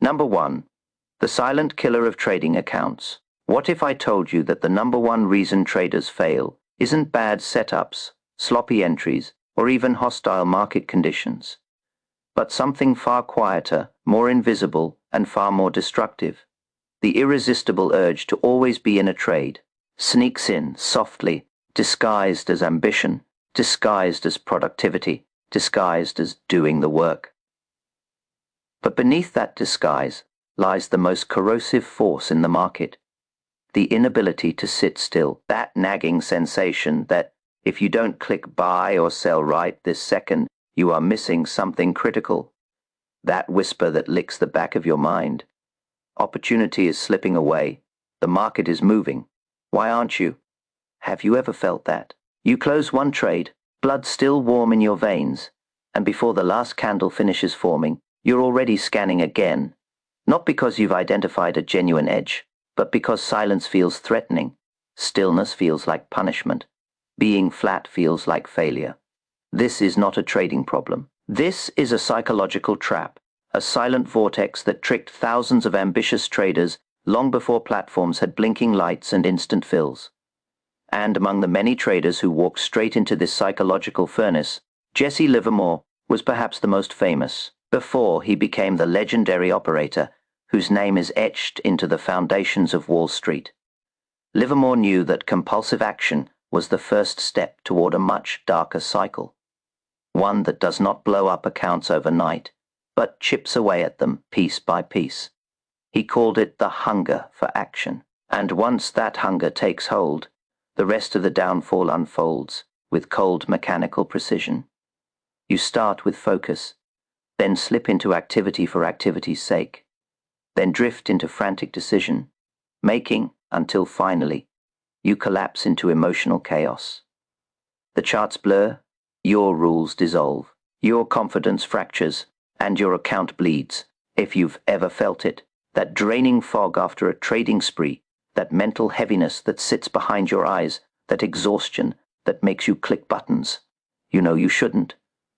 Number 1. The silent killer of trading accounts. What if I told you that the number one reason traders fail isn't bad setups, sloppy entries, or even hostile market conditions, but something far quieter, more invisible, and far more destructive? The irresistible urge to always be in a trade sneaks in softly, disguised as ambition, disguised as productivity, disguised as doing the work. But beneath that disguise lies the most corrosive force in the market, the inability to sit still, that nagging sensation that if you don't click buy or sell right this second, you are missing something critical, that whisper that licks the back of your mind. Opportunity is slipping away. The market is moving. Why aren't you? Have you ever felt that? You close one trade, blood still warm in your veins, and before the last candle finishes forming, you're already scanning again, not because you've identified a genuine edge, but because silence feels threatening, stillness feels like punishment, being flat feels like failure. This is not a trading problem. This is a psychological trap, a silent vortex that tricked thousands of ambitious traders long before platforms had blinking lights and instant fills. And among the many traders who walked straight into this psychological furnace, Jesse Livermore was perhaps the most famous, before he became the legendary operator whose name is etched into the foundations of Wall Street. Livermore knew that compulsive action was the first step toward a much darker cycle, one that does not blow up accounts overnight, but chips away at them piece by piece. He called it the hunger for action, and once that hunger takes hold, the rest of the downfall unfolds with cold mechanical precision. You start with focus, then slip into activity for activity's sake, then drift into frantic decision, making until finally you collapse into emotional chaos. The charts blur, your rules dissolve, your confidence fractures, and your account bleeds. If you've ever felt it, that draining fog after a trading spree, that mental heaviness that sits behind your eyes, that exhaustion that makes you click buttons you know you shouldn't,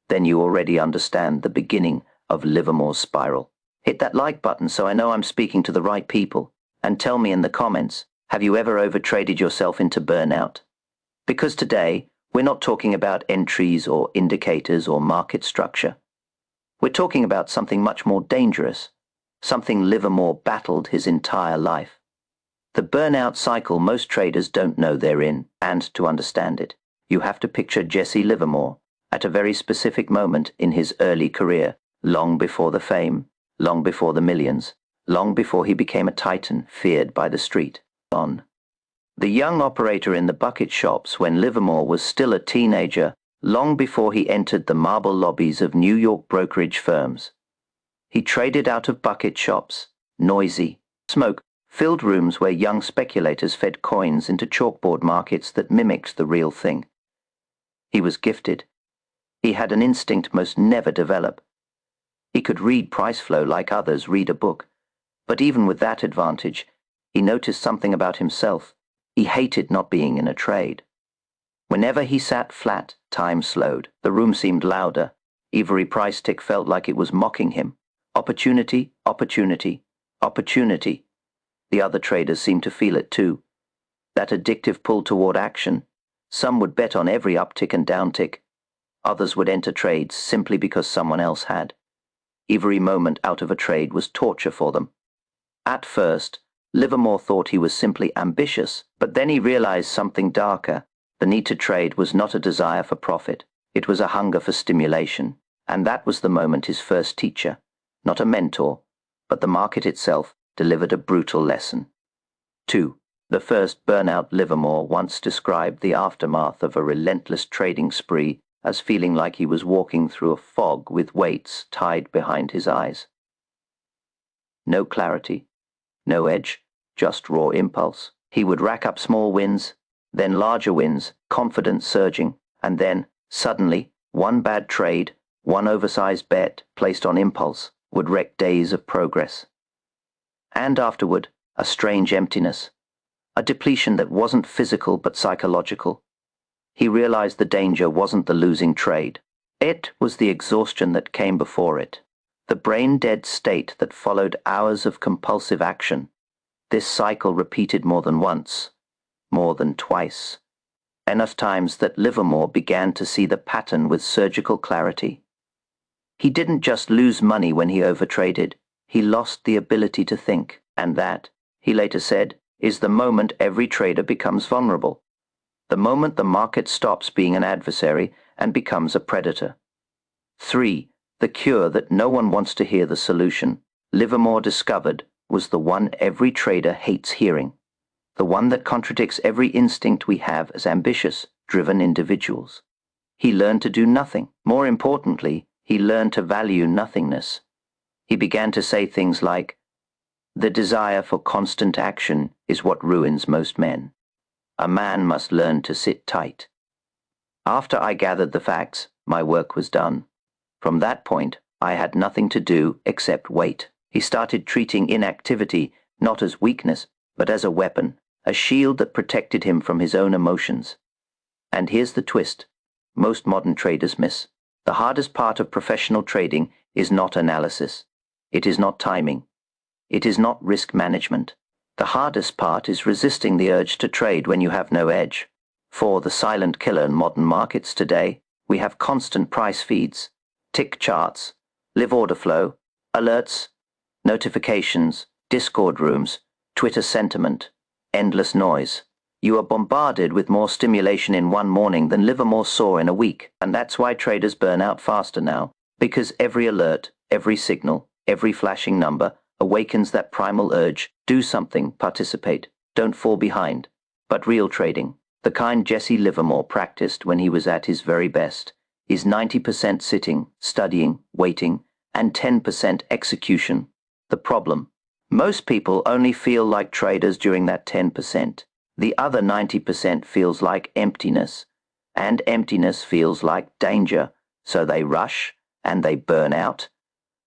then you already understand the beginning of Livermore's spiral. Hit that like button so I know I'm speaking to the right people, and tell me in the comments, have you ever overtraded yourself into burnout? Because today, we're not talking about entries or indicators or market structure. We're talking about something much more dangerous, something Livermore battled his entire life. The burnout cycle most traders don't know they're in, and to understand it, you have to picture Jesse Livermore at a very specific moment in his early career, long before the fame, long before the millions, long before he became a titan feared by the street. The young operator in the bucket shops when Livermore was still a teenager, long before he entered the marble lobbies of New York brokerage firms. He traded out of bucket shops, noisy, smoke-filled rooms where young speculators fed coins into chalkboard markets that mimicked the real thing. He was gifted. He had an instinct most never develop. He could read price flow like others read a book, but even with that advantage, he noticed something about himself. He hated not being in a trade. Whenever he sat flat, time slowed. The room seemed louder. Every price tick felt like it was mocking him. Opportunity, opportunity, opportunity. The other traders seemed to feel it too. That addictive pull toward action. Some would bet on every uptick and downtick. Others would enter trades simply because someone else had. Every moment out of a trade was torture for them. At first, Livermore thought he was simply ambitious, but then he realized something darker. The need to trade was not a desire for profit. It was a hunger for stimulation, and that was the moment his first teacher, not a mentor, but the market itself, delivered a brutal lesson. 2. The first burnout. Livermore once described the aftermath of a relentless trading spree as feeling like he was walking through a fog with weights tied behind his eyes. No clarity, no edge, just raw impulse. He would rack up small wins, then larger wins, confidence surging, and then, suddenly, one bad trade, one oversized bet placed on impulse would wreck days of progress. And afterward, a strange emptiness, a depletion that wasn't physical but psychological. He realized the danger wasn't the losing trade. It was the exhaustion that came before it, The brain-dead state that followed hours of compulsive action. This cycle repeated more than once, more than twice. Enough times that Livermore began to see the pattern with surgical clarity. He didn't just lose money when he overtraded, he lost the ability to think, and that, he later said, is the moment every trader becomes vulnerable. The moment the market stops being an adversary and becomes a predator. 3. The cure that no one wants to hear the solution, Livermore discovered, was the one every trader hates hearing. The one that contradicts every instinct we have as ambitious, driven individuals. He learned to do nothing. More importantly, he learned to value nothingness. He began to say things like, "The desire for constant action is what ruins most men. A man must learn to sit tight." After I gathered the facts, my work was done. From that point, I had nothing to do except wait. He started treating inactivity not as weakness, but as a weapon, a shield that protected him from his own emotions. And here's the twist most modern traders miss. The hardest part of professional trading is not analysis. It is not timing. It is not risk management. The hardest part is resisting the urge to trade when you have no edge. For the silent killer in modern markets today, we have constant price feeds, tick charts, live order flow, alerts, notifications, Discord rooms, Twitter sentiment, endless noise. You are bombarded with more stimulation in one morning than Livermore saw in a week, and that's why traders burn out faster now, because every alert, every signal, every flashing number awakens that primal urge, do something, participate, don't fall behind. But real trading, the kind Jesse Livermore practiced when he was at his very best, is 90% sitting, studying, waiting, and 10% execution. The problem: most people only feel like traders during that 10%. The other 90% feels like emptiness, and emptiness feels like danger, so they rush, and they burn out,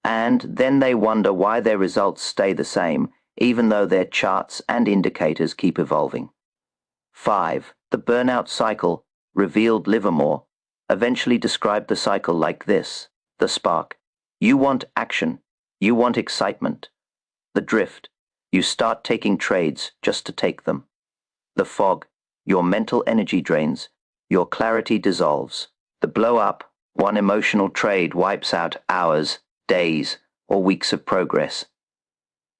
and then they wonder why their results stay the same, even though their charts and indicators keep evolving. 5. The burnout cycle, revealed Livermore, eventually described the cycle like this: the spark. You want action. You want excitement. The drift. You start taking trades just to take them. The fog. Your mental energy drains. Your clarity dissolves. The blow up. One emotional trade wipes out hours, days, or weeks of progress.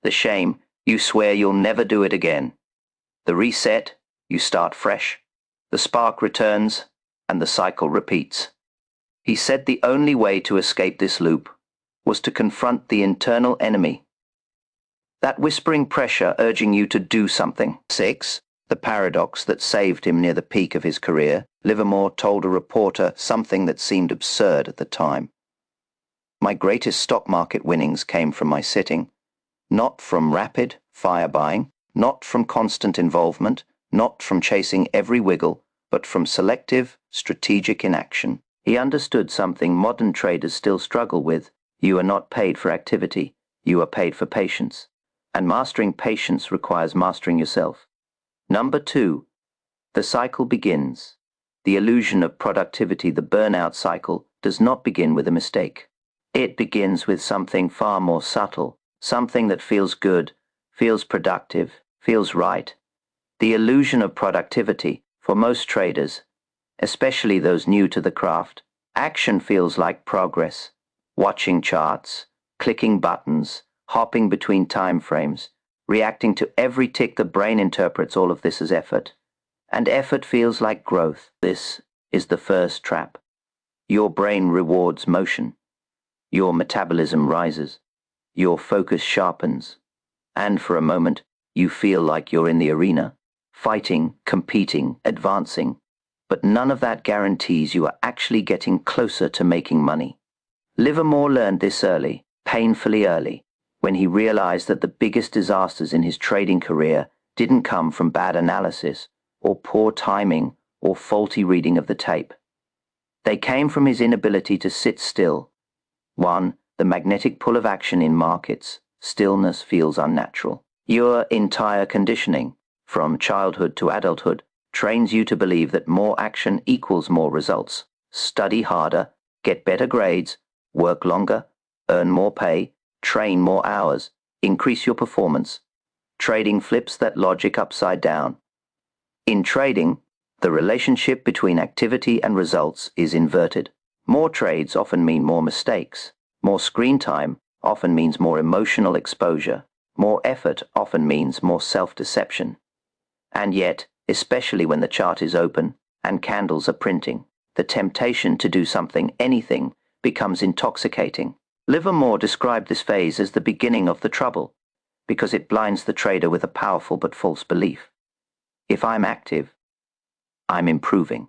The shame. You swear you'll never do it again. The reset. You start fresh. The spark returns, and the cycle repeats. He said the only way to escape this loop was to confront the internal enemy. That whispering pressure urging you to do something. 6. The paradox that saved him near the peak of his career. Livermore told a reporter something that seemed absurd at the time. My greatest stock market winnings came from my sitting, not from rapid fire buying, not from constant involvement, not from chasing every wiggle, but from selective, strategic inaction. He understood something modern traders still struggle with. You are not paid for activity, you are paid for patience. And mastering patience requires mastering yourself. Number 2, the cycle begins. The illusion of productivity, the burnout cycle, does not begin with a mistake. It begins with something far more subtle, something that feels good, feels productive, feels right. The illusion of productivity, for most traders, especially those new to the craft, action feels like progress. Watching charts, clicking buttons, hopping between time frames, reacting to every tick. The brain interprets all of this as effort. And effort feels like growth. This is the first trap. Your brain rewards motion. Your metabolism rises. Your focus sharpens. And for a moment, you feel like you're in the arena, fighting, competing, advancing. But none of that guarantees you are actually getting closer to making money. Livermore learned this early, painfully early, when he realized that the biggest disasters in his trading career didn't come from bad analysis, or poor timing, or faulty reading of the tape. They came from his inability to sit still. 1. The magnetic pull of action in markets. Stillness feels unnatural. Your entire conditioning, from childhood to adulthood, trains you to believe that more action equals more results. Study harder, get better grades, work longer, earn more pay, train more hours, increase your performance. Trading flips that logic upside down. In trading, the relationship between activity and results is inverted. More trades often mean more mistakes. More screen time often means more emotional exposure. More effort often means more self-deception. And yet, especially when the chart is open and candles are printing, the temptation to do something, anything, becomes intoxicating. Livermore described this phase as the beginning of the trouble, because it blinds the trader with a powerful but false belief. If I'm active, I'm improving.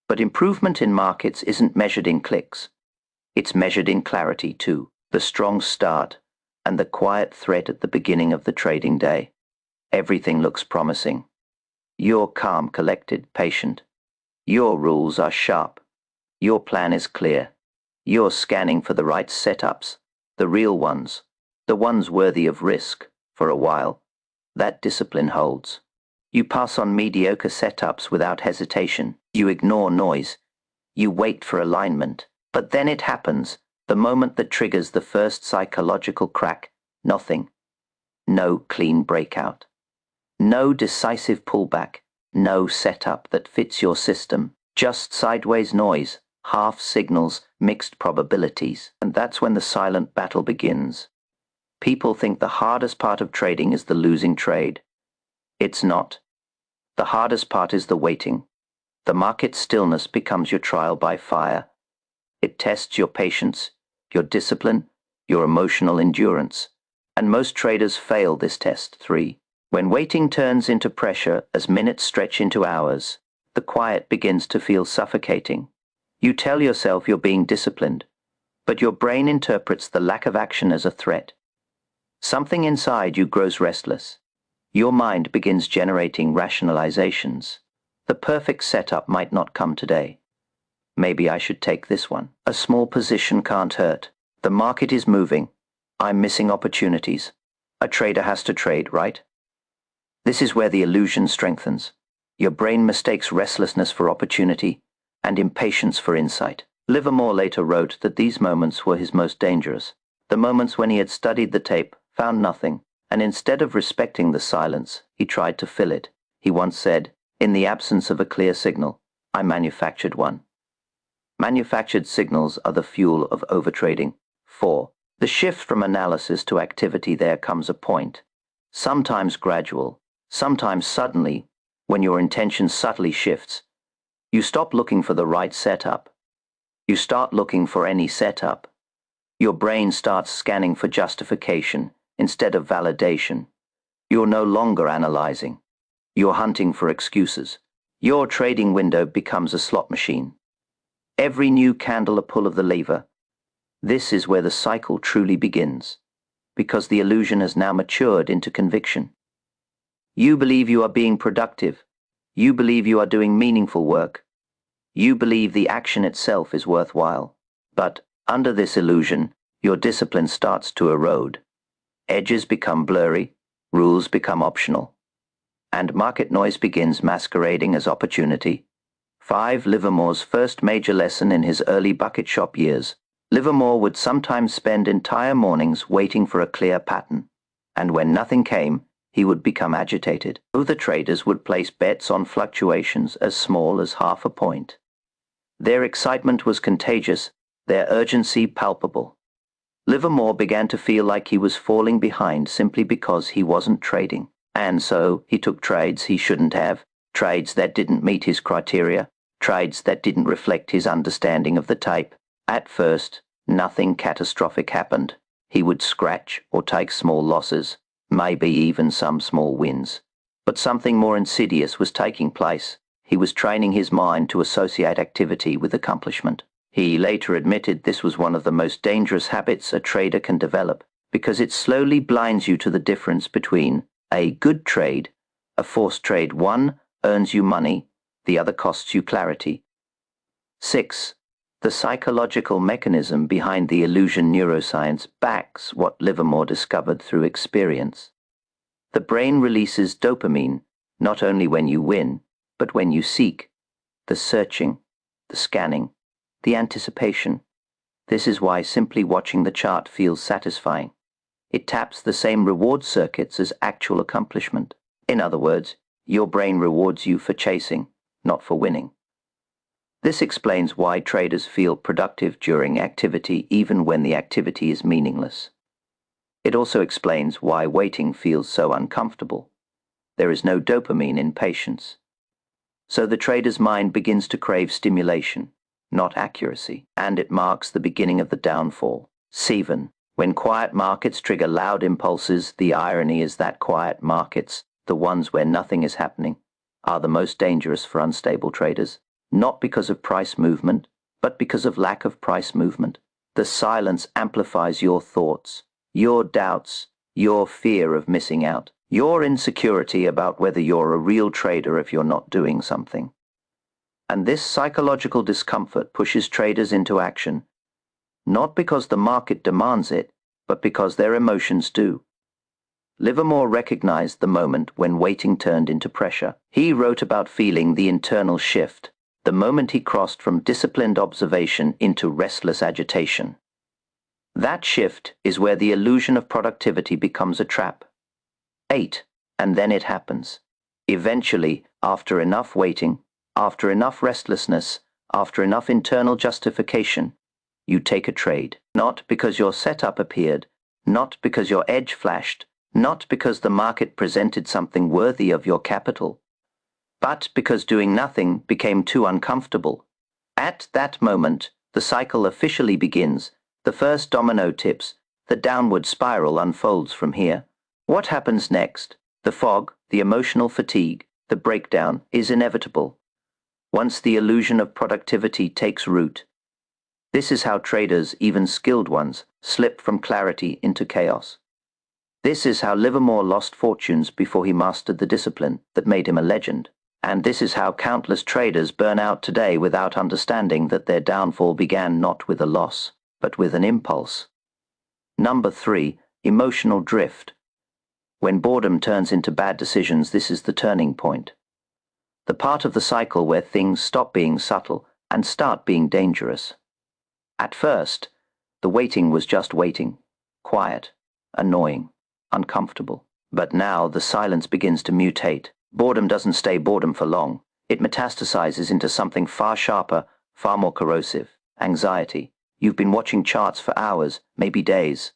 But improvement in markets isn't measured in clicks. It's measured in clarity too, the strong start and the quiet threat at the beginning of the trading day. Everything looks promising. You're calm, collected, patient. Your rules are sharp. Your plan is clear. You're scanning for the right setups, the real ones, the ones worthy of risk, for a while. That discipline holds. You pass on mediocre setups without hesitation. You ignore noise. You wait for alignment. But then it happens, the moment that triggers the first psychological crack. Nothing. No clean breakout. No decisive pullback. No setup that fits your system. Just sideways noise, half signals, mixed probabilities. And that's when the silent battle begins. People think the hardest part of trading is the losing trade. It's not. The hardest part is the waiting. The market stillness becomes your trial by fire. It tests your patience, your discipline, your emotional endurance. And most traders fail this test. 3. When waiting turns into pressure as minutes stretch into hours, the quiet begins to feel suffocating. You tell yourself you're being disciplined, but your brain interprets the lack of action as a threat. Something inside you grows restless. Your mind begins generating rationalizations. The perfect setup might not come today. Maybe I should take this one. A small position can't hurt. The market is moving. I'm missing opportunities. A trader has to trade, right? This is where the illusion strengthens. Your brain mistakes restlessness for opportunity and impatience for insight. Livermore later wrote that these moments were his most dangerous. The moments when he had studied the tape, found nothing, and instead of respecting the silence, he tried to fill it. He once said, "In the absence of a clear signal, I manufactured one." Manufactured signals are the fuel of overtrading. 4. The shift from analysis to activity. There comes a point, sometimes gradual, sometimes suddenly, when your intention subtly shifts. You stop looking for the right setup. You start looking for any setup. Your brain starts scanning for justification instead of validation. You're no longer analyzing. You're hunting for excuses. Your trading window becomes a slot machine. Every new candle a pull of the lever. This is where the cycle truly begins, because the illusion has now matured into conviction. You believe you are being productive. You believe you are doing meaningful work. You believe the action itself is worthwhile. But under this illusion, your discipline starts to erode. Edges become blurry, rules become optional, and market noise begins masquerading as opportunity. 5. Livermore's first major lesson in his early bucket shop years. Livermore would sometimes spend entire mornings waiting for a clear pattern, and when nothing came, he would become agitated. Other traders would place bets on fluctuations as small as half a point. Their excitement was contagious, their urgency palpable. Livermore began to feel like he was falling behind simply because he wasn't trading, and so he took trades he shouldn't have, trades that didn't meet his criteria, trades that didn't reflect his understanding of the tape. At first, nothing catastrophic happened. He would scratch or take small losses, maybe even some small wins. But something more insidious was taking place. He was training his mind to associate activity with accomplishment. He later admitted this was one of the most dangerous habits a trader can develop, because it slowly blinds you to the difference between a good trade, a forced trade. One earns you money, the other costs you clarity. 6. The psychological mechanism behind the illusion. Neuroscience backs what Livermore discovered through experience. The brain releases dopamine not only when you win, but when you seek. The searching, the scanning, the anticipation. This is why simply watching the chart feels satisfying. It taps the same reward circuits as actual accomplishment. In other words, your brain rewards you for chasing, not for winning. This explains why traders feel productive during activity even when the activity is meaningless. It also explains why waiting feels so uncomfortable. There is no dopamine in patience. So the trader's mind begins to crave stimulation, not accuracy, and it marks the beginning of the downfall. 7. When quiet markets trigger loud impulses, the irony is that quiet markets, the ones where nothing is happening, are the most dangerous for unstable traders, not because of price movement, but because of lack of price movement. The silence amplifies your thoughts, your doubts, your fear of missing out, your insecurity about whether you're a real trader if you're not doing something. And this psychological discomfort pushes traders into action, not because the market demands it, but because their emotions do. Livermore recognized the moment when waiting turned into pressure. He wrote about feeling the internal shift, the moment he crossed from disciplined observation into restless agitation. That shift is where the illusion of productivity becomes a trap. 8. And then it happens. Eventually, after enough waiting, after enough restlessness, after enough internal justification, you take a trade, not because your setup appeared, not because your edge flashed, not because the market presented something worthy of your capital, but because doing nothing became too uncomfortable. At that moment, the cycle officially begins, the first domino tips, the downward spiral unfolds from here. What happens next? The fog, the emotional fatigue, the breakdown is inevitable. Once the illusion of productivity takes root, this is how traders, even skilled ones, slip from clarity into chaos. This is how Livermore lost fortunes before he mastered the discipline that made him a legend. And this is how countless traders burn out today without understanding that their downfall began not with a loss, but with an impulse. Number 3, emotional drift. When boredom turns into bad decisions, this is the turning point. The part of the cycle where things stop being subtle and start being dangerous. At first, the waiting was just waiting, quiet, annoying, uncomfortable. But now the silence begins to mutate. Boredom doesn't stay boredom for long. It metastasizes into something far sharper, far more corrosive. Anxiety. You've been watching charts for hours, maybe days.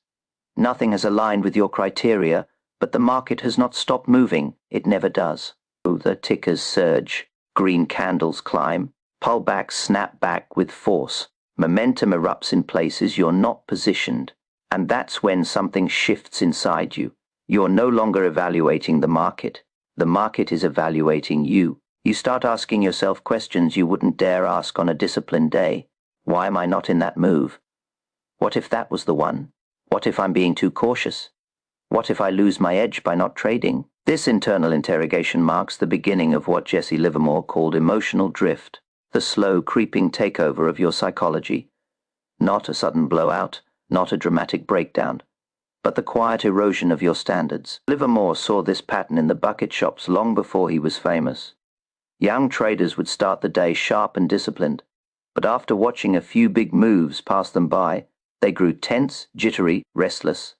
Nothing has aligned with your criteria, but the market has not stopped moving. It never does. The tickers surge, green candles climb, pullbacks snap back with force. Momentum erupts in places you're not positioned, and that's when something shifts inside you. You're no longer evaluating the market. The market is evaluating you. You start asking yourself questions you wouldn't dare ask on a disciplined day. Why am I not in that move? What if that was the one? What if I'm being too cautious? What if I lose my edge by not trading? This internal interrogation marks the beginning of what Jesse Livermore called emotional drift, the slow creeping takeover of your psychology. Not a sudden blowout, not a dramatic breakdown, but the quiet erosion of your standards. Livermore saw this pattern in the bucket shops long before he was famous. Young traders would start the day sharp and disciplined, but after watching a few big moves pass them by, they grew tense, jittery, restless.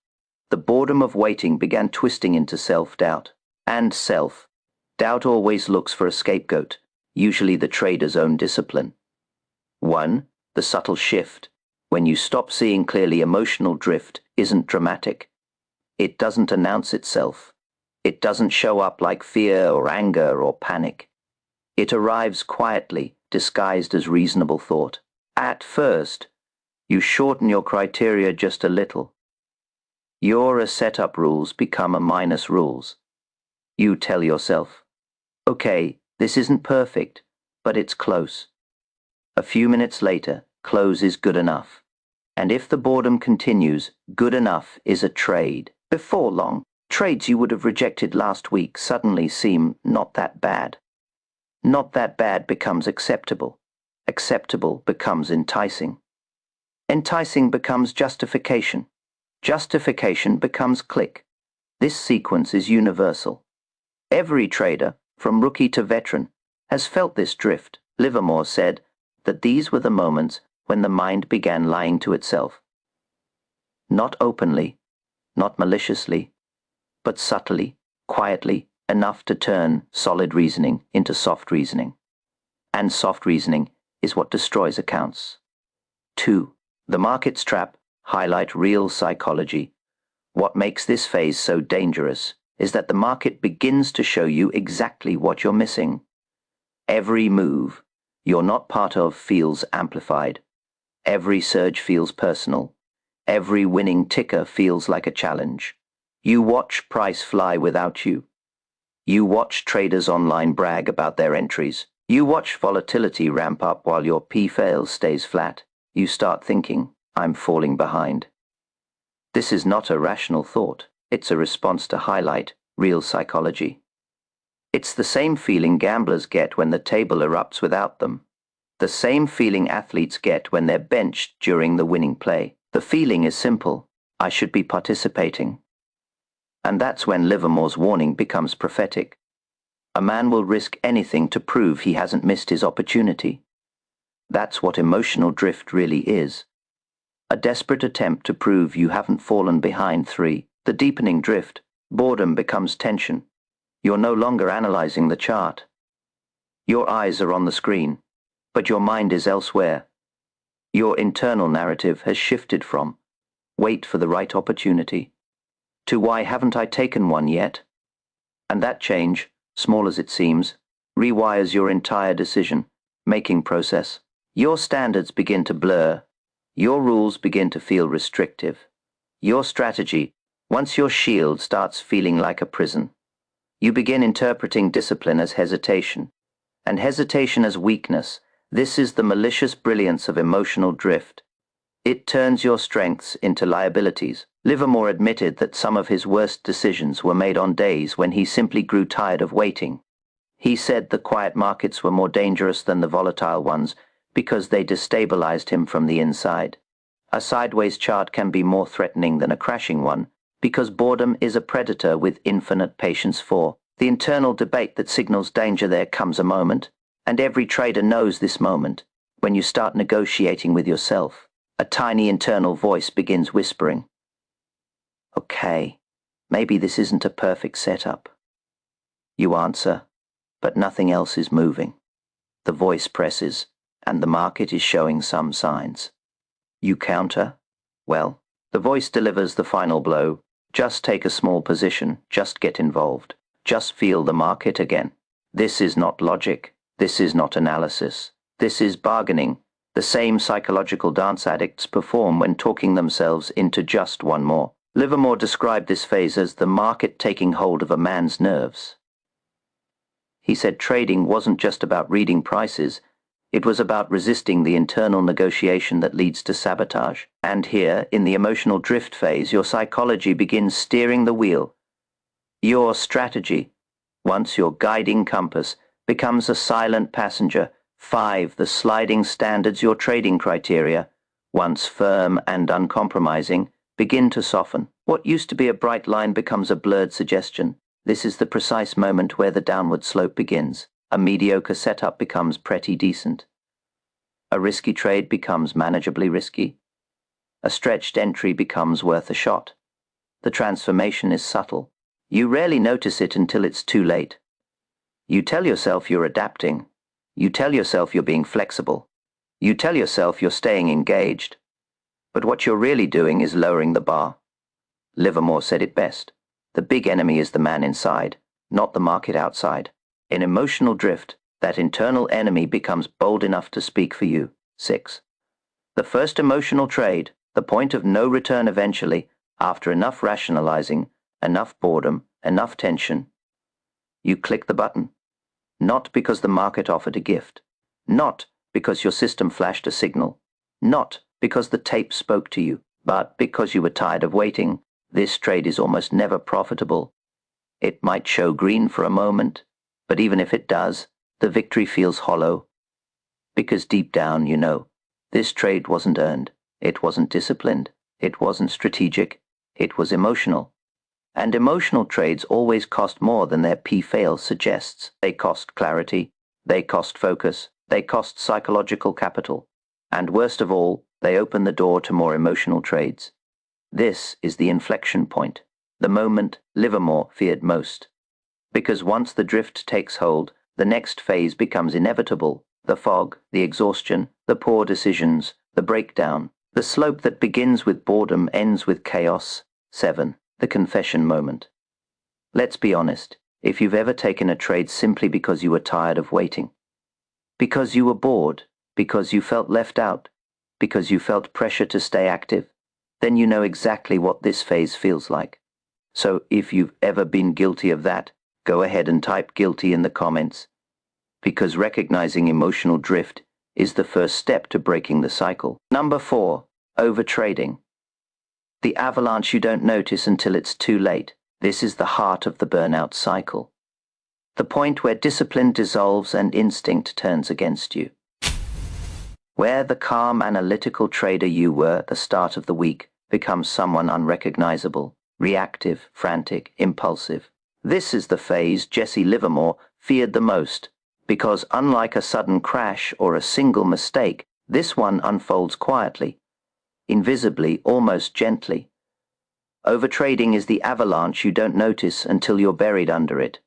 The boredom of waiting began twisting into self-doubt. And self-doubt always looks for a scapegoat, usually the trader's own discipline. 1. The subtle shift. When you stop seeing clearly, emotional drift isn't dramatic. It doesn't announce itself. It doesn't show up like fear or anger or panic. It arrives quietly, disguised as reasonable thought. At first, you shorten your criteria just a little. Your a setup rules become a minus rules. You tell yourself, okay, this isn't perfect, but it's close. A few minutes later, close is good enough. And if the boredom continues, good enough is a trade. Before long, trades you would have rejected last week suddenly seem not that bad. Not that bad becomes acceptable. Acceptable becomes enticing. Enticing becomes justification. Justification becomes click. This sequence is universal. Every trader, from rookie to veteran, has felt this drift. Livermore said that these were the moments when the mind began lying to itself. Not openly, not maliciously, but subtly, quietly, enough to turn solid reasoning into soft reasoning. And soft reasoning is what destroys accounts. 2. The market's trap. Highlight real psychology. What makes this phase so dangerous is that the market begins to show you exactly what you're missing. Every move you're not part of feels amplified. Every surge feels personal. Every winning ticker feels like a challenge. You watch price fly without you. You watch traders online brag about their entries. You watch volatility ramp up while your P-fail stays flat. You start thinking, I'm falling behind. This is not a rational thought. It's a response to highlight real psychology. It's the same feeling gamblers get when the table erupts without them. The same feeling athletes get when they're benched during the winning play. The feeling is simple. I should be participating. And that's when Livermore's warning becomes prophetic. A man will risk anything to prove he hasn't missed his opportunity. That's what emotional drift really is. A desperate attempt to prove you haven't fallen behind. 3. The deepening drift. Boredom becomes tension. You're no longer analyzing the chart. Your eyes are on the screen, but your mind is elsewhere. Your internal narrative has shifted from wait for the right opportunity to why haven't I taken one yet? And that change, small as it seems, rewires your entire decision-making process. Your standards begin to blur. Your rules begin to feel restrictive. Your strategy, once your shield, starts feeling like a prison. You begin interpreting discipline as hesitation, and hesitation as weakness. This is the malicious brilliance of emotional drift. It turns your strengths into liabilities. Livermore admitted that some of his worst decisions were made on days when he simply grew tired of waiting. He said the quiet markets were more dangerous than the volatile ones because they destabilized him from the inside. A sideways chart can be more threatening than a crashing one because boredom is a predator with infinite patience. For the internal debate that signals danger, there comes a moment, and every trader knows this moment, when you start negotiating with yourself. A tiny internal voice begins whispering, okay, maybe this isn't a perfect setup. You answer, but nothing else is moving. The voice presses, and the market is showing some signs. You counter? Well, the voice delivers the final blow. Just take a small position, just get involved, just feel the market again. This is not logic, this is not analysis, this is bargaining. The same psychological dance addicts perform when talking themselves into just one more. Livermore described this phase as the market taking hold of a man's nerves. He said trading wasn't just about reading prices, it was about resisting the internal negotiation that leads to sabotage. And here, in the emotional drift phase, your psychology begins steering the wheel. Your strategy, once your guiding compass, becomes a silent passenger. 5. The sliding standards. Your trading criteria, once firm and uncompromising, begin to soften. What used to be a bright line becomes a blurred suggestion. This is the precise moment where the downward slope begins. A mediocre setup becomes pretty decent. A risky trade becomes manageably risky. A stretched entry becomes worth a shot. The transformation is subtle. You rarely notice it until it's too late. You tell yourself you're adapting. You tell yourself you're being flexible. You tell yourself you're staying engaged. But what you're really doing is lowering the bar. Livermore said it best. The big enemy is the man inside, not the market outside. In emotional drift, that internal enemy becomes bold enough to speak for you. 6. The first emotional trade, the point of no return eventually, after enough rationalizing, enough boredom, enough tension. You click the button. Not because the market offered a gift. Not because your system flashed a signal. Not because the tape spoke to you, but because you were tired of waiting. This trade is almost never profitable. It might show green for a moment, but even if it does, the victory feels hollow. Because deep down, you know, this trade wasn't earned, it wasn't disciplined, it wasn't strategic, it was emotional. And emotional trades always cost more than their P-fail suggests. They cost clarity, they cost focus, they cost psychological capital. And worst of all, they open the door to more emotional trades. This is the inflection point, the moment Livermore feared most. Because once the drift takes hold, the next phase becomes inevitable. The fog, the exhaustion, the poor decisions, the breakdown. The slope that begins with boredom ends with chaos. 7. The confession moment. Let's be honest, if you've ever taken a trade simply because you were tired of waiting, because you were bored, because you felt left out, because you felt pressure to stay active, then you know exactly what this phase feels like. So if you've ever been guilty of that, go ahead and type guilty in the comments, because recognizing emotional drift is the first step to breaking the cycle. Number 4, overtrading. The avalanche you don't notice until it's too late. This is the heart of the burnout cycle. The point where discipline dissolves and instinct turns against you. Where the calm, analytical trader you were at the start of the week becomes someone unrecognizable, reactive, frantic, impulsive. This is the phase Jesse Livermore feared the most, because unlike a sudden crash or a single mistake, this one unfolds quietly, invisibly, almost gently. Overtrading is the avalanche you don't notice until you're buried under it.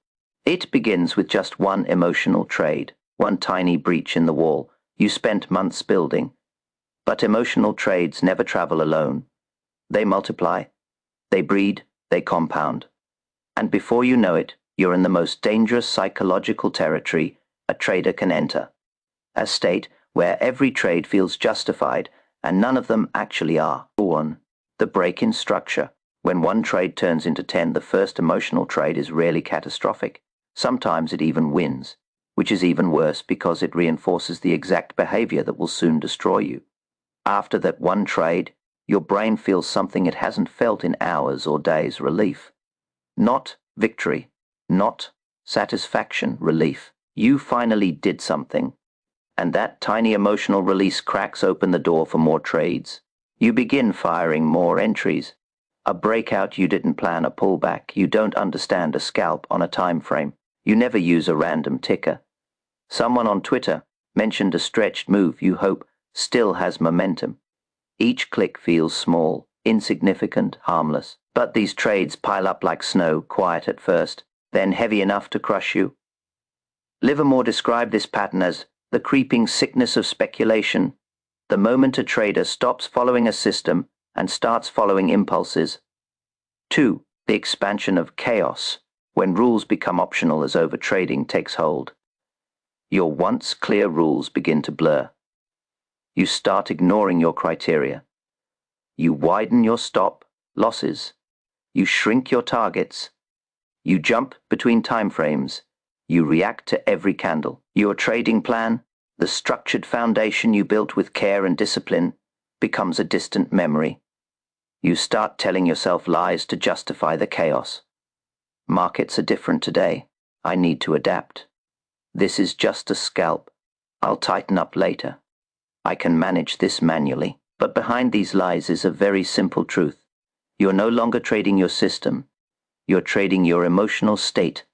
It begins with just one emotional trade, one tiny breach in the wall you spent months building. But emotional trades never travel alone. They multiply, they breed, they compound. And before you know it, you're in the most dangerous psychological territory a trader can enter. A state where every trade feels justified and none of them actually are. 1. The break in structure. When one trade turns into 10, the first emotional trade is rarely catastrophic. Sometimes it even wins, which is even worse because it reinforces the exact behavior that will soon destroy you. After that one trade, your brain feels something it hasn't felt in hours or days: relief. Not victory, not satisfaction, relief. You finally did something, and that tiny emotional release cracks open the door for more trades. You begin firing more entries. A breakout you didn't plan, a pullback you don't understand, a scalp on a time frame. You never use a random ticker. Someone on Twitter mentioned a stretched move you hope still has momentum. Each click feels small, insignificant, harmless. But these trades pile up like snow, quiet at first, then heavy enough to crush you. Livermore described this pattern as the creeping sickness of speculation, the moment a trader stops following a system and starts following impulses. 2. The expansion of chaos, when rules become optional as overtrading takes hold. Your once clear rules begin to blur. You start ignoring your criteria. You widen your stop losses. You shrink your targets. You jump between time frames. You react to every candle. Your trading plan, the structured foundation you built with care and discipline, becomes a distant memory. You start telling yourself lies to justify the chaos. Markets are different today. I need to adapt. This is just a scalp. I'll tighten up later. I can manage this manually. But behind these lies is a very simple truth. You're no longer trading your system. You're trading your emotional state.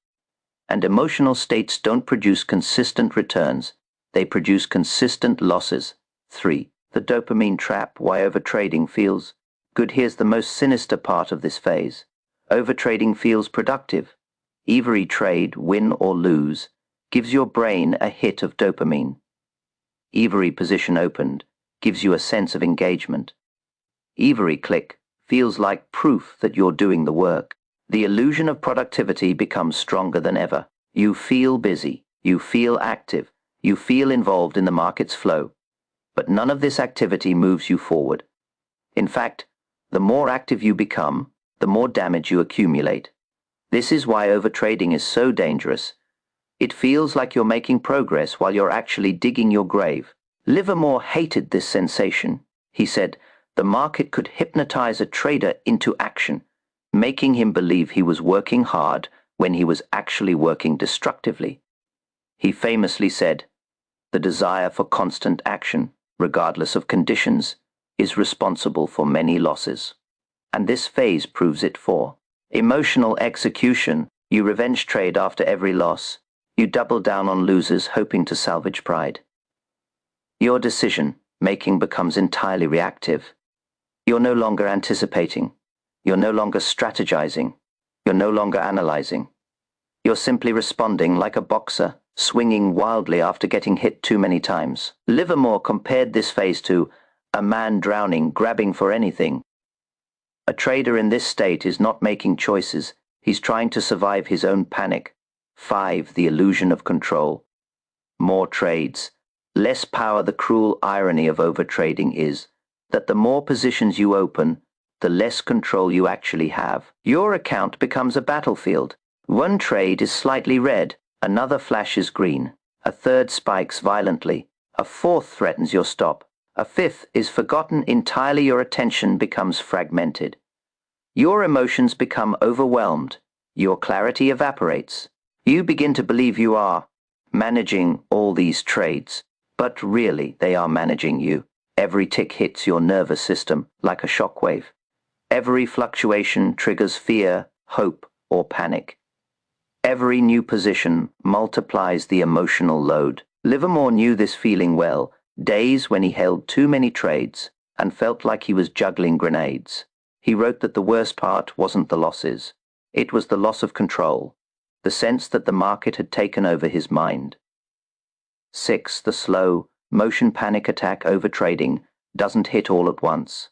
And emotional states don't produce consistent returns. They produce consistent losses. 3. The dopamine trap, why overtrading feels good. Here's the most sinister part of this phase. Overtrading feels productive. Every trade, win or lose, gives your brain a hit of dopamine. Every position opened gives you a sense of engagement. Every click feels like proof that you're doing the work. The illusion of productivity becomes stronger than ever. You feel busy, you feel active, you feel involved in the market's flow. But none of this activity moves you forward. In fact, the more active you become, the more damage you accumulate. This is why overtrading is so dangerous. It feels like you're making progress while you're actually digging your grave. Livermore hated this sensation. He said the market could hypnotize a trader into action, making him believe he was working hard when he was actually working destructively. He famously said, "The desire for constant action, regardless of conditions, is responsible for many losses." And this phase proves it. 4. Emotional execution. You revenge trade after every loss. You double down on losers, hoping to salvage pride. Your decision, Making becomes entirely reactive. You're no longer anticipating. You're no longer strategizing. You're no longer analyzing. You're simply responding like a boxer, swinging wildly after getting hit too many times. Livermore compared this phase to a man drowning, grabbing for anything. A trader in this state is not making choices. He's trying to survive his own panic. 5. The illusion of control. More trades. Less power. The cruel irony of overtrading is that the more positions you open, the less control you actually have. Your account becomes a battlefield. One trade is slightly red, another flashes green, a third spikes violently, a fourth threatens your stop, a fifth is forgotten entirely. Your attention becomes fragmented. Your emotions become overwhelmed. Your clarity evaporates. You begin to believe you are managing all these trades, but really they are managing you. Every tick hits your nervous system like a shockwave. Every fluctuation triggers fear, hope, or panic. Every new position multiplies the emotional load. Livermore knew this feeling well, days when he held too many trades and felt like he was juggling grenades. He wrote that the worst part wasn't the losses. It was the loss of control, the sense that the market had taken over his mind. 6. The slow, motion panic attack. Overtrading doesn't hit all at once.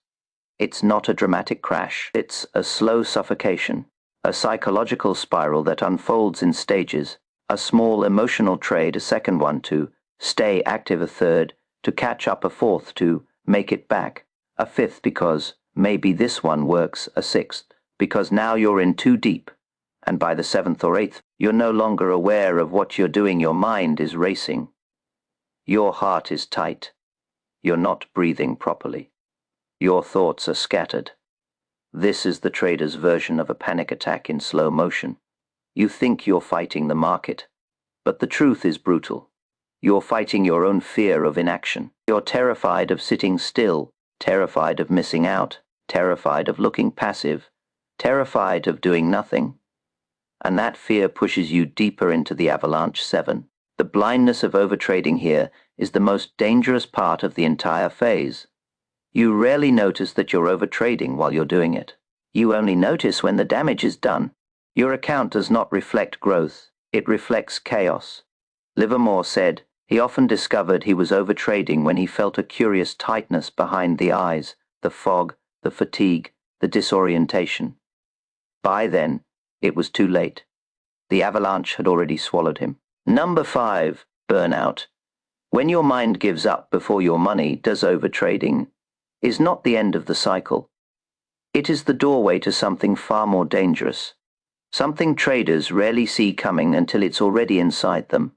It's not a dramatic crash. It's a slow suffocation, a psychological spiral that unfolds in stages. A small emotional trade, a second one, to stay active, a third, to catch up, a fourth, to make it back, a fifth because maybe this one works, a sixth because now you're in too deep, and by the seventh or eighth, you're no longer aware of what you're doing. Your mind is racing. Your heart is tight. You're not breathing properly. Your thoughts are scattered. This is the trader's version of a panic attack in slow motion. You think you're fighting the market, but the truth is brutal. You're fighting your own fear of inaction. You're terrified of sitting still, terrified of missing out, terrified of looking passive, terrified of doing nothing. And that fear pushes you deeper into the avalanche. 7. The blindness of overtrading here is the most dangerous part of the entire phase. You rarely notice that you're overtrading while you're doing it. You only notice when the damage is done. Your account does not reflect growth. It reflects chaos. Livermore said he often discovered he was overtrading when he felt a curious tightness behind the eyes, the fog, the fatigue, the disorientation. By then, it was too late. The avalanche had already swallowed him. Number 5, burnout. When your mind gives up before your money does. Overtrading is not the end of the cycle. It is the doorway to something far more dangerous, something traders rarely see coming until it's already inside them.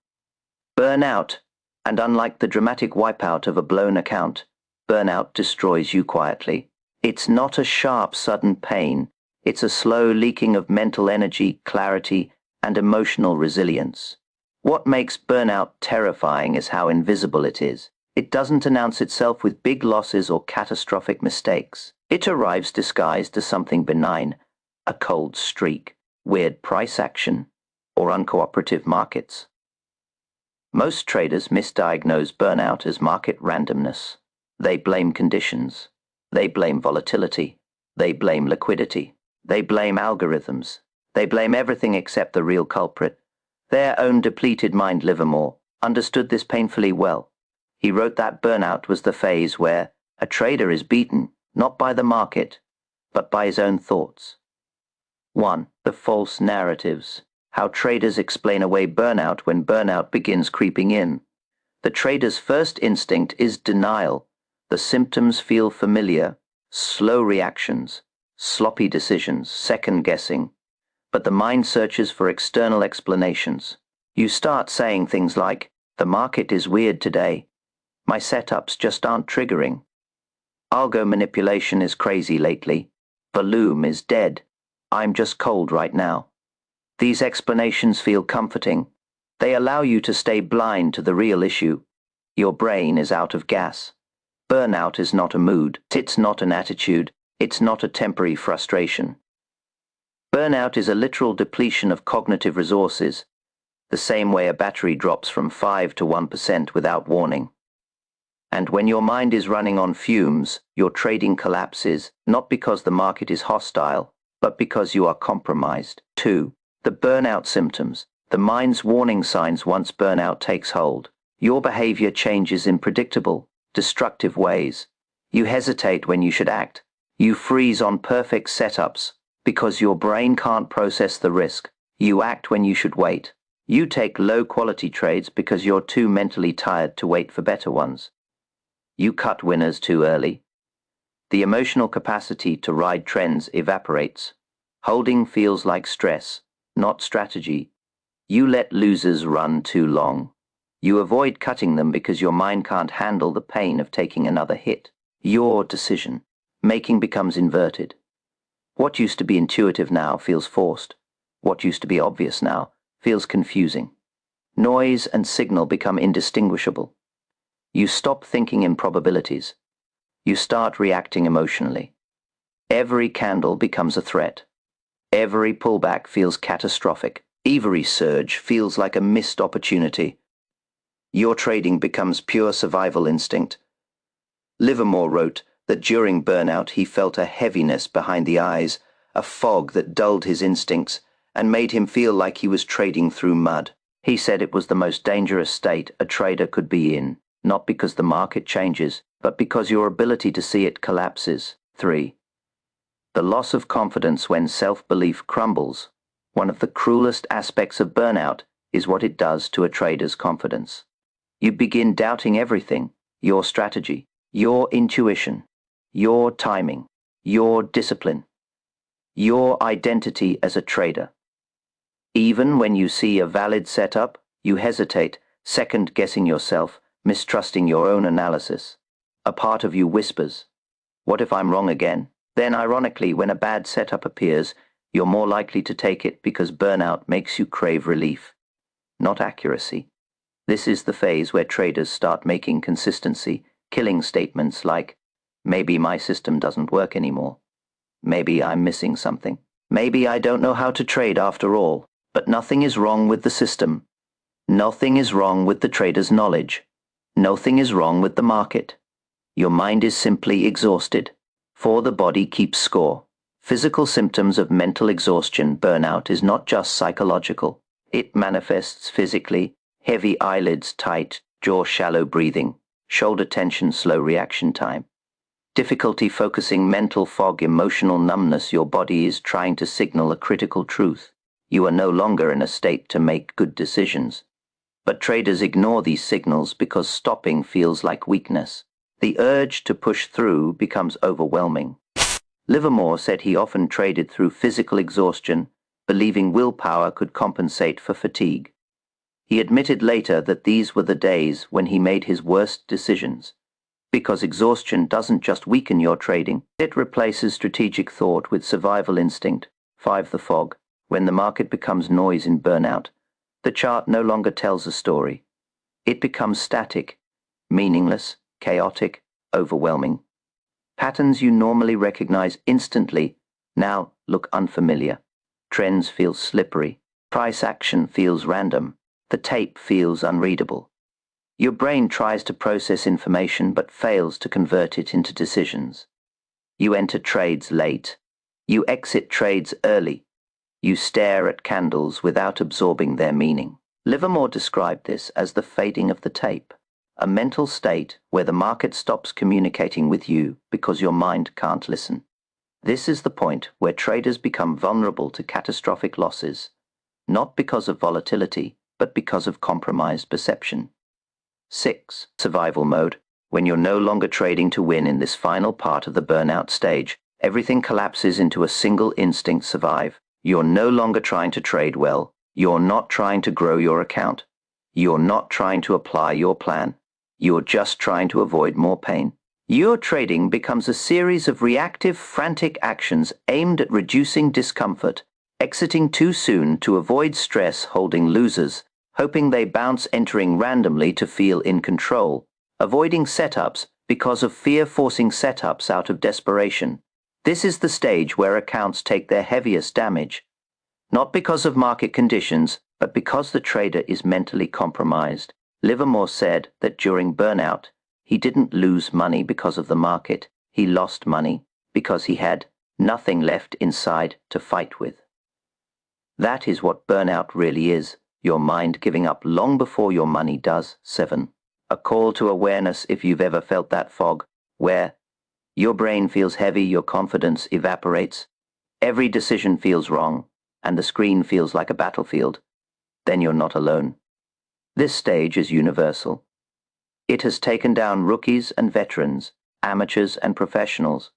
Burnout, and unlike the dramatic wipeout of a blown account, burnout destroys you quietly. It's not a sharp, sudden pain. It's a slow leaking of mental energy, clarity, and emotional resilience. What makes burnout terrifying is how invisible it is. It doesn't announce itself with big losses or catastrophic mistakes. It arrives disguised as something benign, a cold streak, weird price action, or uncooperative markets. Most traders misdiagnose burnout as market randomness. They blame conditions. They blame volatility. They blame liquidity. They blame algorithms. They blame everything except the real culprit. Their own depleted mind. Livermore understood this painfully well. He wrote that burnout was the phase where a trader is beaten, not by the market, but by his own thoughts. 1. The false narratives. How traders explain away burnout when burnout begins creeping in. The trader's first instinct is denial. The symptoms feel familiar: slow reactions, sloppy decisions, second guessing. But the mind searches for external explanations. You start saying things like, "The market is weird today. My setups just aren't triggering. Algo manipulation is crazy lately. Volume is dead. I'm just cold right now." These explanations feel comforting. They allow you to stay blind to the real issue. Your brain is out of gas. Burnout is not a mood. It's not an attitude. It's not a temporary frustration. Burnout is a literal depletion of cognitive resources, the same way a battery drops from 5 to 1% without warning. And when your mind is running on fumes, your trading collapses, not because the market is hostile, but because you are compromised. 2. The burnout symptoms. The mind's warning signs once burnout takes hold. Your behavior changes in predictable, destructive ways. You hesitate when you should act. You freeze on perfect setups because your brain can't process the risk. You act when you should wait. You take low-quality trades because you're too mentally tired to wait for better ones. You cut winners too early. The emotional capacity to ride trends evaporates. Holding feels like stress, not strategy. You let losers run too long. You avoid cutting them because your mind can't handle the pain of taking another hit. Your decision making becomes inverted. What used to be intuitive now feels forced. What used to be obvious now feels confusing. Noise and signal become indistinguishable. You stop thinking in probabilities. You start reacting emotionally. Every candle becomes a threat. Every pullback feels catastrophic. Every surge feels like a missed opportunity. Your trading becomes pure survival instinct. Livermore wrote that during burnout he felt a heaviness behind the eyes, a fog that dulled his instincts and made him feel like he was trading through mud. He said it was the most dangerous state a trader could be in, not because the market changes, but because your ability to see it collapses. 3. The loss of confidence when self-belief crumbles. One of the cruelest aspects of burnout is what it does to a trader's confidence. You begin doubting everything: your strategy, your intuition, your timing, your discipline, your identity as a trader. Even when you see a valid setup, you hesitate, second-guessing yourself, mistrusting your own analysis. A part of you whispers, "What if I'm wrong again?" Then, ironically, when a bad setup appears, you're more likely to take it because burnout makes you crave relief, not accuracy. This is the phase where traders start making consistency, killing statements like, "Maybe my system doesn't work anymore. Maybe I'm missing something. Maybe I don't know how to trade after all." But nothing is wrong with the system. Nothing is wrong with the trader's knowledge. Nothing is wrong with the market. Your mind is simply exhausted. For the body keeps score. Physical symptoms of mental exhaustion, burnout, is not just psychological. It manifests physically: heavy eyelids tight, jaw shallow breathing, shoulder tension, slow reaction time. Difficulty focusing, mental fog, emotional numbness. Your body is trying to signal a critical truth. You are no longer in a state to make good decisions. But traders ignore these signals because stopping feels like weakness. The urge to push through becomes overwhelming. Livermore said he often traded through physical exhaustion, believing willpower could compensate for fatigue. He admitted later that these were the days when he made his worst decisions. Because exhaustion doesn't just weaken your trading, it replaces strategic thought with survival instinct. 5. The fog. When the market becomes noise in burnout, the chart no longer tells a story. It becomes static, meaningless, chaotic, overwhelming. Patterns you normally recognize instantly now look unfamiliar. Trends feel slippery. Price action feels random. The tape feels unreadable. Your brain tries to process information but fails to convert it into decisions. You enter trades late. You exit trades early. You stare at candles without absorbing their meaning. Livermore described this as the fading of the tape, a mental state where the market stops communicating with you because your mind can't listen. This is the point where traders become vulnerable to catastrophic losses, not because of volatility, but because of compromised perception. 6. Survival mode. When you're no longer trading to win in this final part of the burnout stage, everything collapses into a single instinct: survive. You're no longer trying to trade well. You're not trying to grow your account. You're not trying to apply your plan. You're just trying to avoid more pain. Your trading becomes a series of reactive, frantic actions aimed at reducing discomfort, exiting too soon to avoid stress, holding losers, hoping they bounce, entering randomly to feel in control, avoiding setups because of fear, forcing setups out of desperation. This is the stage where accounts take their heaviest damage, not because of market conditions, but because the trader is mentally compromised. Livermore said that during burnout, He didn't lose money because of the market. He lost money because he had nothing left inside to fight with. That is what burnout really is, your mind giving up long before your money does. 7. A call to awareness. If you've ever felt that fog, where your brain feels heavy, your confidence evaporates, every decision feels wrong, and the screen feels like a battlefield, then you're not alone. This stage is universal. It has taken down rookies and veterans, amateurs and professionals,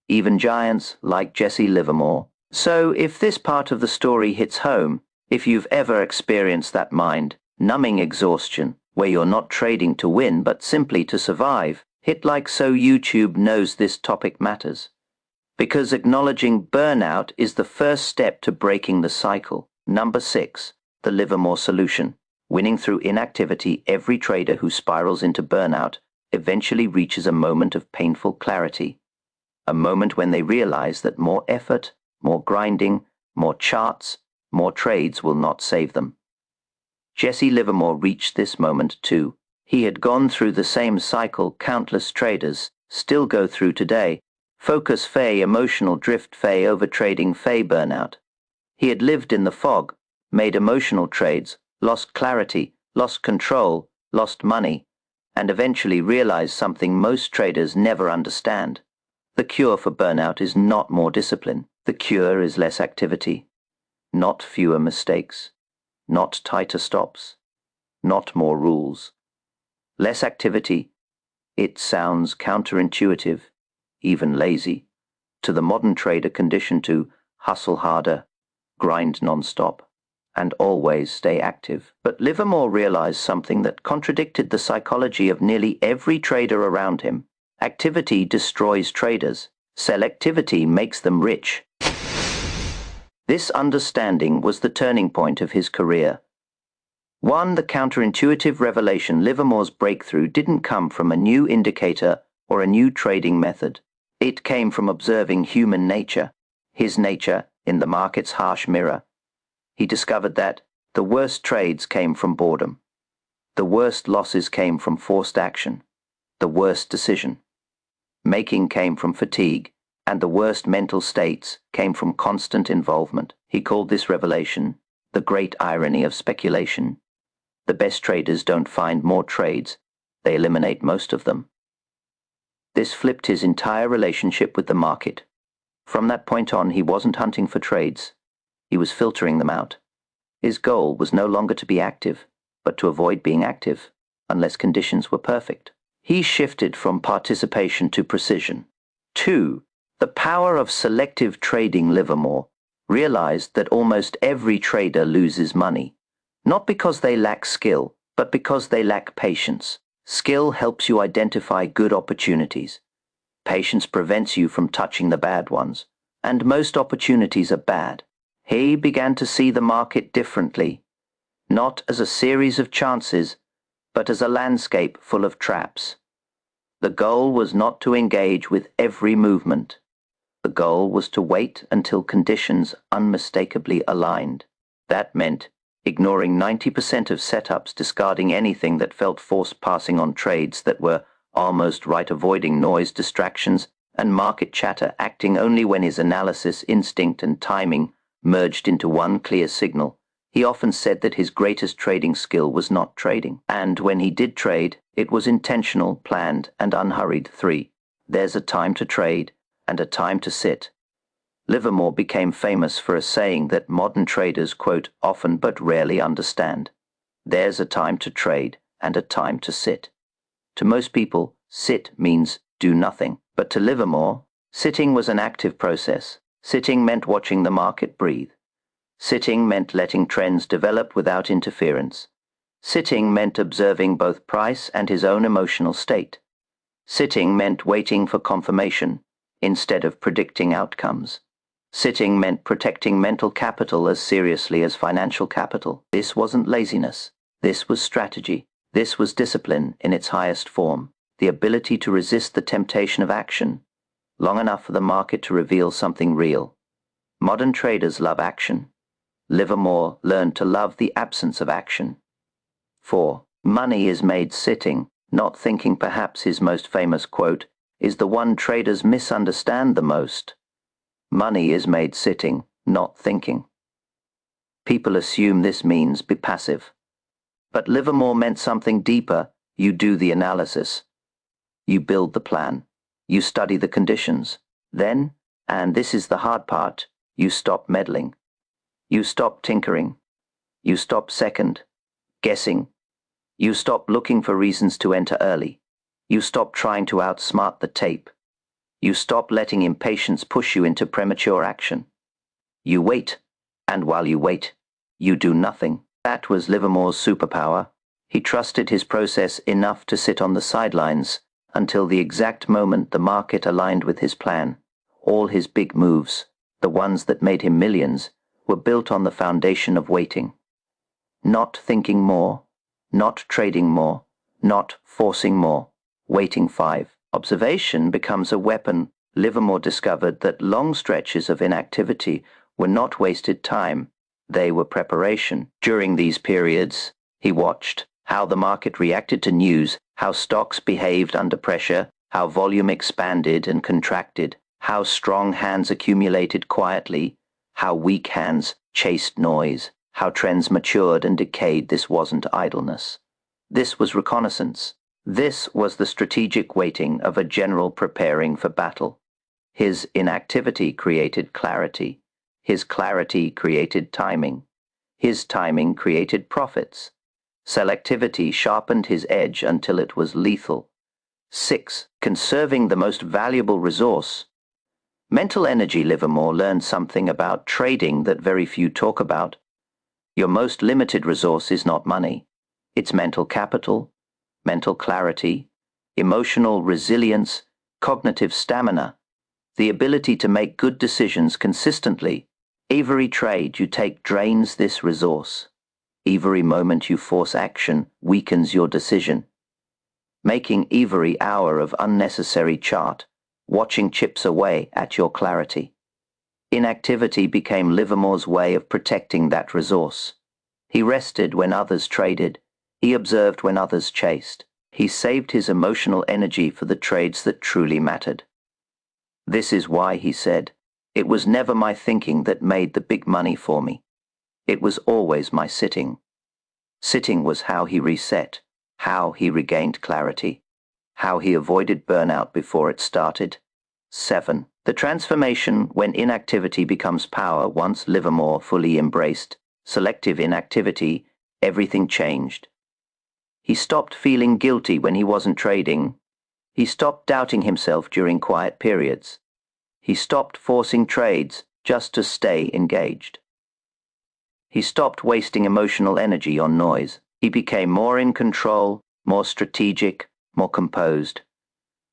even giants like Jesse Livermore. So if this part of the story hits home, if you've ever experienced that mind-numbing exhaustion, where you're not trading to win but simply to survive, hit like so YouTube knows this topic matters. Because acknowledging burnout is the first step to breaking the cycle. Number 6, the Livermore solution. Winning through inactivity. Every trader who spirals into burnout eventually reaches a moment of painful clarity. A moment when they realize that more effort, more grinding, more charts, more trades will not save them. Jesse Livermore reached this moment too. He had gone through the same cycle countless traders still go through today. Focus fey, emotional drift fey, overtrading fey, burnout. He had lived in the fog, made emotional trades, lost clarity, lost control, lost money, and eventually realized something most traders never understand. The cure for burnout is not more discipline. The cure is less activity, not fewer mistakes, not tighter stops, not more rules. Less activity. It sounds counterintuitive, even lazy, to the modern trader conditioned to hustle harder, grind non-stop, and always stay active. But Livermore realized something that contradicted the psychology of nearly every trader around him. Activity destroys traders. Selectivity makes them rich. This understanding was the turning point of his career. The counterintuitive revelation. Livermore's breakthrough didn't come from a new indicator or a new trading method. It came from observing human nature, his nature in the market's harsh mirror. He discovered that the worst trades came from boredom. The worst losses came from forced action. The worst decision making came from fatigue, and the worst mental states came from constant involvement. He called this revelation the great irony of speculation. The best traders don't find more trades, they eliminate most of them. This flipped his entire relationship with the market. From that point on, he wasn't hunting for trades. He was filtering them out. His goal was no longer to be active, but to avoid being active, unless conditions were perfect. He shifted from participation to precision. 2. The power of selective trading. Livermore realized that almost every trader loses money, not because they lack skill, but because they lack patience. Skill helps you identify good opportunities. Patience prevents you from touching the bad ones, and most opportunities are bad. He began to see the market differently, not as a series of chances, but as a landscape full of traps. The goal was not to engage with every movement. The goal was to wait until conditions unmistakably aligned. That meant ignoring 90% of setups, discarding anything that felt forced, passing on trades that were almost right, avoiding noise, distractions, and market chatter, acting only when his analysis, instinct, and timing merged into one clear signal. He often said that his greatest trading skill was not trading, and when he did trade, it was intentional, planned, and unhurried. 3. There's a time to trade and a time to sit. Livermore became famous for a saying that modern traders quote often but rarely understand. There's a time to trade and a time to sit. To most people, sit means do nothing, but to Livermore, sitting was an active process. Sitting meant watching the market breathe. Sitting meant letting trends develop without interference. Sitting meant observing both price and his own emotional state. Sitting meant waiting for confirmation instead of predicting outcomes. Sitting meant protecting mental capital as seriously as financial capital. This wasn't laziness. This was strategy. This was discipline in its highest form. The ability to resist the temptation of action long enough for the market to reveal something real. Modern traders love action. Livermore learned to love the absence of action. 4. Money is made sitting. Not thinking, perhaps his most famous quote, is the one traders misunderstand the most. Money is made sitting, not thinking. People assume this means be passive. But Livermore meant something deeper. You do the analysis. You build the plan. You study the conditions. Then, and this is the hard part, you stop meddling. You stop tinkering. You stop second guessing. You stop looking for reasons to enter early. You stop trying to outsmart the tape. You stop letting impatience push you into premature action. You wait, and while you wait, you do nothing. That was Livermore's superpower. He trusted his process enough to sit on the sidelines until the exact moment the market aligned with his plan. All his big moves, the ones that made him millions, were built on the foundation of waiting. Not thinking more, not trading more, not forcing more, waiting. 5. Observation becomes a weapon. Livermore discovered that long stretches of inactivity were not wasted time, they were preparation. During these periods, he watched how the market reacted to news, how stocks behaved under pressure, how volume expanded and contracted, how strong hands accumulated quietly, how weak hands chased noise, how trends matured and decayed. This wasn't idleness. This was reconnaissance. This was the strategic waiting of a general preparing for battle. His inactivity created clarity. His clarity created timing. His timing created profits. Selectivity sharpened his edge until it was lethal. 6. Conserving the most valuable resource. Mental energy. Livermore learned something about trading that very few talk about. Your most limited resource is not money. It's mental capital, mental clarity, emotional resilience, cognitive stamina, the ability to make good decisions consistently. Every trade you take drains this resource. Every moment you force action weakens your decision. Making every hour of unnecessary chart, watching chips away at your clarity. Inactivity became Livermore's way of protecting that resource. He rested when others traded. He observed when others chased. He saved his emotional energy for the trades that truly mattered. This is why he said, "It was never my thinking that made the big money for me. It was always my sitting." Sitting was how he reset, how he regained clarity, how he avoided burnout before it started. 7. The transformation when inactivity becomes power. Once Livermore fully embraced selective inactivity, everything changed. He stopped feeling guilty when he wasn't trading. He stopped doubting himself during quiet periods. He stopped forcing trades just to stay engaged. He stopped wasting emotional energy on noise. He became more in control, more strategic, more composed.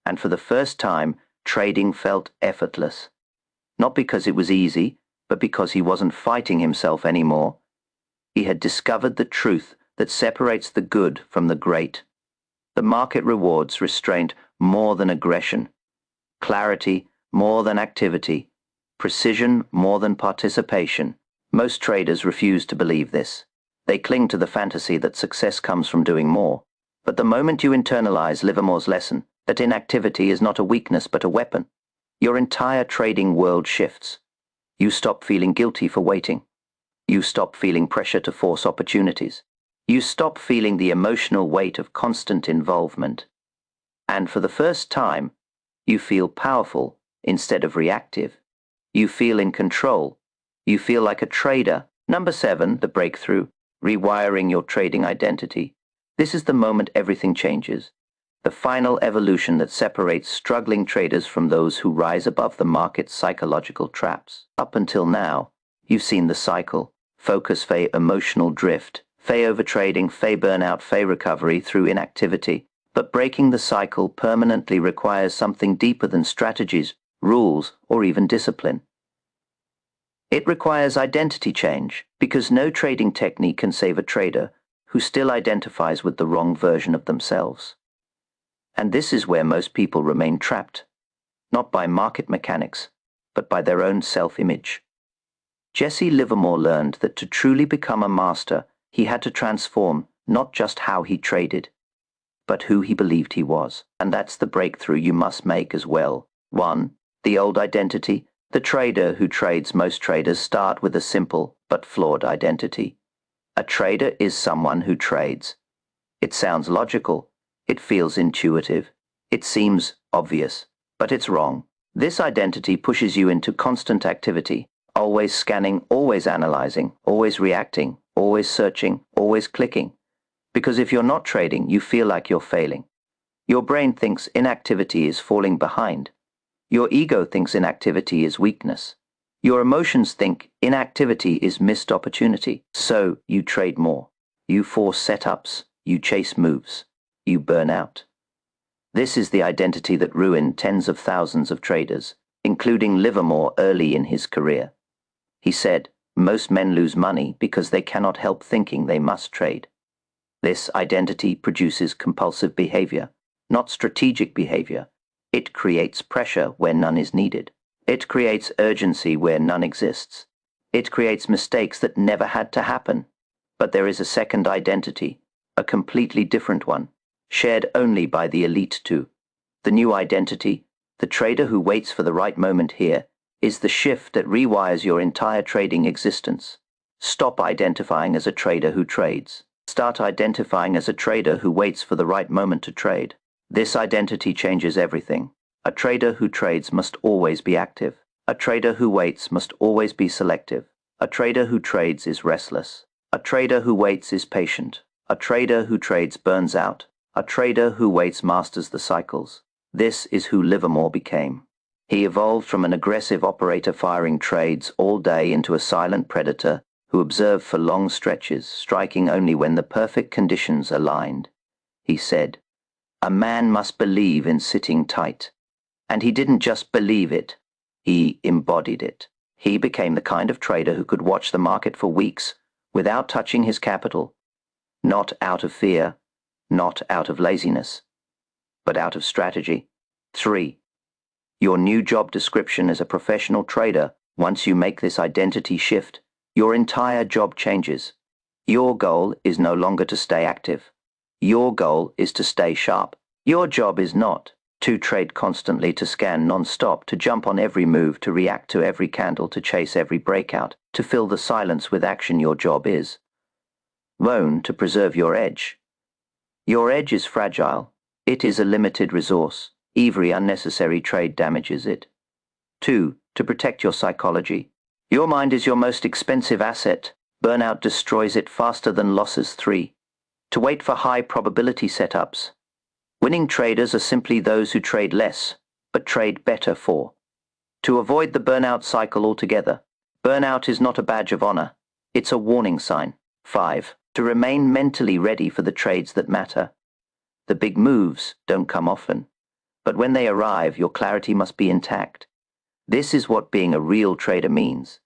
And for the first time, trading felt effortless. Not because it was easy, but because he wasn't fighting himself anymore. He had discovered the truth that separates the good from the great. The market rewards restraint more than aggression, clarity more than activity, precision more than participation. Most traders refuse to believe this. They cling to the fantasy that success comes from doing more. But the moment you internalize Livermore's lesson, that inactivity is not a weakness but a weapon, your entire trading world shifts. You stop feeling guilty for waiting. You stop feeling pressure to force opportunities. You stop feeling the emotional weight of constant involvement. And for the first time, you feel powerful instead of reactive. You feel in control. You feel like a trader. 7. The breakthrough, rewiring your trading identity. This is the moment everything changes. The final evolution that separates struggling traders from those who rise above the market's psychological traps. Up until now, you've seen the cycle: focus, emotional drift, overtrading, burnout, recovery through inactivity. But breaking the cycle permanently requires something deeper than strategies, rules, or even discipline. It requires identity change, because no trading technique can save a trader who still identifies with the wrong version of themselves. And this is where most people remain trapped, not by market mechanics, but by their own self-image. Jesse Livermore learned that to truly become a master, he had to transform not just how he traded, but who he believed he was. And that's the breakthrough you must make as well. 1. The old identity. The trader who trades. Most traders start with a simple but flawed identity. A trader is someone who trades. It sounds logical. It feels intuitive. It seems obvious, but it's wrong. This identity pushes you into constant activity, always scanning, always analyzing, always reacting, always searching, always clicking. Because if you're not trading, you feel like you're failing. Your brain thinks inactivity is falling behind. Your ego thinks inactivity is weakness. Your emotions think inactivity is missed opportunity. So you trade more. You force setups. You chase moves. You burn out. This is the identity that ruined tens of thousands of traders, including Livermore early in his career. He said, "Most men lose money because they cannot help thinking they must trade." This identity produces compulsive behavior, not strategic behavior. It creates pressure where none is needed. It creates urgency where none exists. It creates mistakes that never had to happen. But there is a second identity, a completely different one, shared only by the elite too. The new identity, the trader who waits for the right moment here, is the shift that rewires your entire trading existence. Stop identifying as a trader who trades. Start identifying as a trader who waits for the right moment to trade. This identity changes everything. A trader who trades must always be active. A trader who waits must always be selective. A trader who trades is restless. A trader who waits is patient. A trader who trades burns out. A trader who waits masters the cycles. This is who Livermore became. He evolved from an aggressive operator firing trades all day into a silent predator who observed for long stretches, striking only when the perfect conditions aligned. He said, "A man must believe in sitting tight." And he didn't just believe it, he embodied it. He became the kind of trader who could watch the market for weeks without touching his capital, not out of fear, not out of laziness, but out of strategy. 3. Your new job description as a professional trader. Once you make this identity shift, your entire job changes. Your goal is no longer to stay active. Your goal is to stay sharp. Your job is not to trade constantly, to scan non-stop, to jump on every move, to react to every candle, to chase every breakout, to fill the silence with action. Your job is, 1. To preserve your edge. Your edge is fragile. It is a limited resource. Every unnecessary trade damages it. 2. To protect your psychology. Your mind is your most expensive asset. Burnout destroys it faster than losses. 3. To wait for high probability setups. Winning traders are simply those who trade less, but trade better. 4. To avoid the burnout cycle altogether. Burnout is not a badge of honor. It's a warning sign. 5. To remain mentally ready for the trades that matter. The big moves don't come often, but when they arrive, your clarity must be intact. This is what being a real trader means.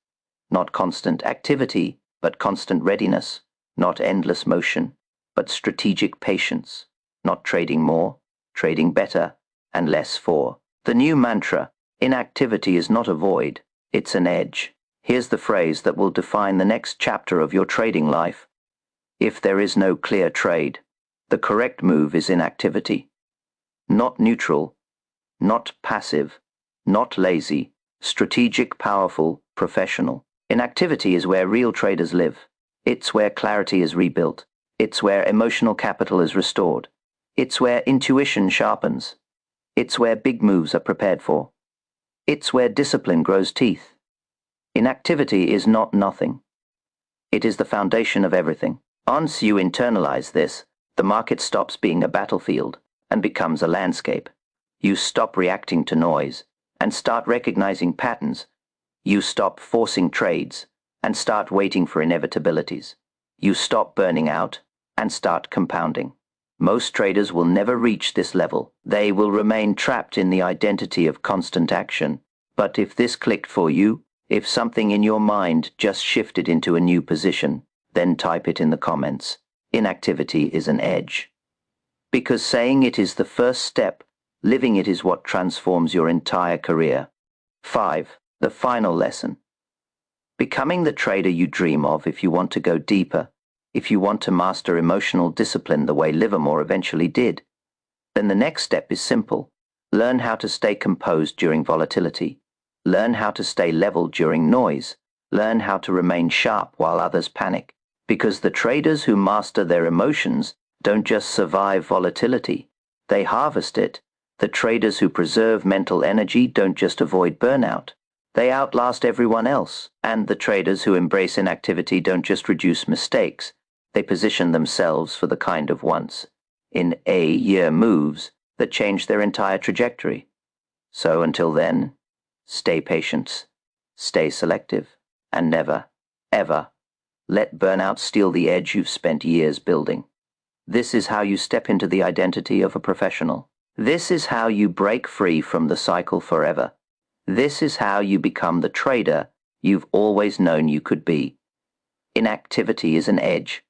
Not constant activity, but constant readiness. Not endless motion, but strategic patience. Not trading more, trading better, and less for. The new mantra, inactivity is not a void, it's an edge. Here's the phrase that will define the next chapter of your trading life. If there is no clear trade, the correct move is inactivity. Not neutral, not passive, not lazy, strategic, powerful, professional. Inactivity is where real traders live. It's where clarity is rebuilt. It's where emotional capital is restored. It's where intuition sharpens. It's where big moves are prepared for. It's where discipline grows teeth. Inactivity is not nothing. It is the foundation of everything. Once you internalize this, the market stops being a battlefield and becomes a landscape. You stop reacting to noise and start recognizing patterns. You stop forcing trades and start waiting for inevitabilities. You stop burning out and start compounding. Most traders will never reach this level. They will remain trapped in the identity of constant action. But if this clicked for you, if something in your mind just shifted into a new position, then type it in the comments. Inactivity is an edge. Because saying it is the first step, living it is what transforms your entire career. 5. The final lesson. Becoming the trader you dream of. If you want to go deeper, if you want to master emotional discipline the way Livermore eventually did, then the next step is simple. Learn how to stay composed during volatility. Learn how to stay level during noise. Learn how to remain sharp while others panic. Because the traders who master their emotions don't just survive volatility, they harvest it. The traders who preserve mental energy don't just avoid burnout, they outlast everyone else. And the traders who embrace inactivity don't just reduce mistakes, they position themselves for the kind of once-in-a-year moves that change their entire trajectory. So until then, stay patient, stay selective, and never, ever let burnout steal the edge you've spent years building. This is how you step into the identity of a professional. This is how you break free from the cycle forever. This is how you become the trader you've always known you could be. Inactivity is an edge,